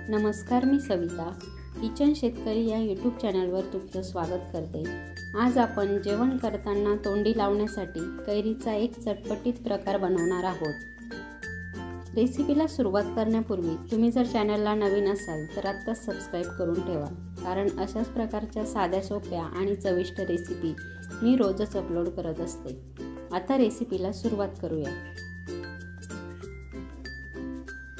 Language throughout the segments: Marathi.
नमस्कार, मी सविता किचन शेतकरी या यूट्यूब चॅनलवर तुमचं स्वागत करते। आज आपण जेवण करताना तोंडी लावण्यासाठी कैरीचा एक चटपटीत प्रकार बनवणार आहोत। रेसिपीला सुरुवात करण्यापूर्वी तुम्ही जर चॅनलला नवीन असाल तर आत्ताच सबस्क्राइब करून ठेवा, कारण अशाच प्रकारच्या साध्या सोप्या आणि चविष्ट रेसिपी मी रोजच अपलोड करत असते। आता रेसिपीला सुरुवात करूया।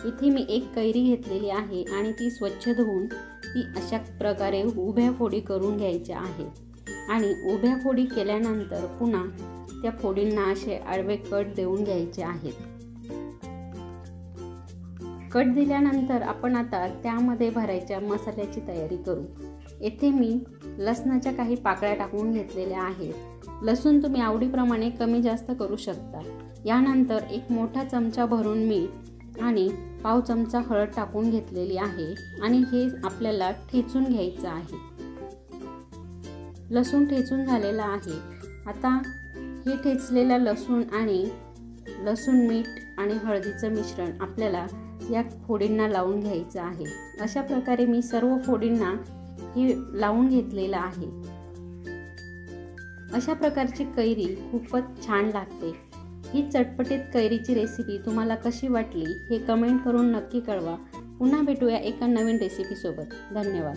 इथे मी एक कैरी घेतलेली आहे आणि ती स्वच्छ धुवून ती अशा प्रकारे उभ्या फोडी करून घ्यायच्या आहेत आणि उभ्या फोडी केल्यानंतर पुन्हा त्या फोडींना असे आडवे कट देऊन घ्यायचे आहेत। कट दिल्यानंतर आपण आता त्यामध्ये भरायच्या मसाल्याची तयारी करू। येथे मी लसणाच्या काही पाकळ्या टाकून घेतलेल्या आहेत। लसूण तुम्ही आवडीप्रमाणे कमी जास्त करू शकता। यानंतर एक मोठा चमचा भरून मीठ आणि पाव चमचा हळद टाकून घेतलेली आहे आणि हे आपल्याला ठेचून घ्यायचं आहे। लसूण ठेचून झालेला आहे। आता हे ठेचलेला लसूण आणि मीठ आणि हळदीचं मिश्रण आपल्याला या फोडींना लावून घ्यायचं आहे। अशा प्रकारे मी सर्व फोडींना हे लावून घेतलेलं आहे। अशा प्रकारची कैरी खूपच छान लागते। ही चटपटीत कैरीची रेसिपी तुम्हाला कशी वाटली हे कमेंट करून नक्की कळवा। पुन्हा भेटूया एका नवीन रेसिपी सोबत। धन्यवाद।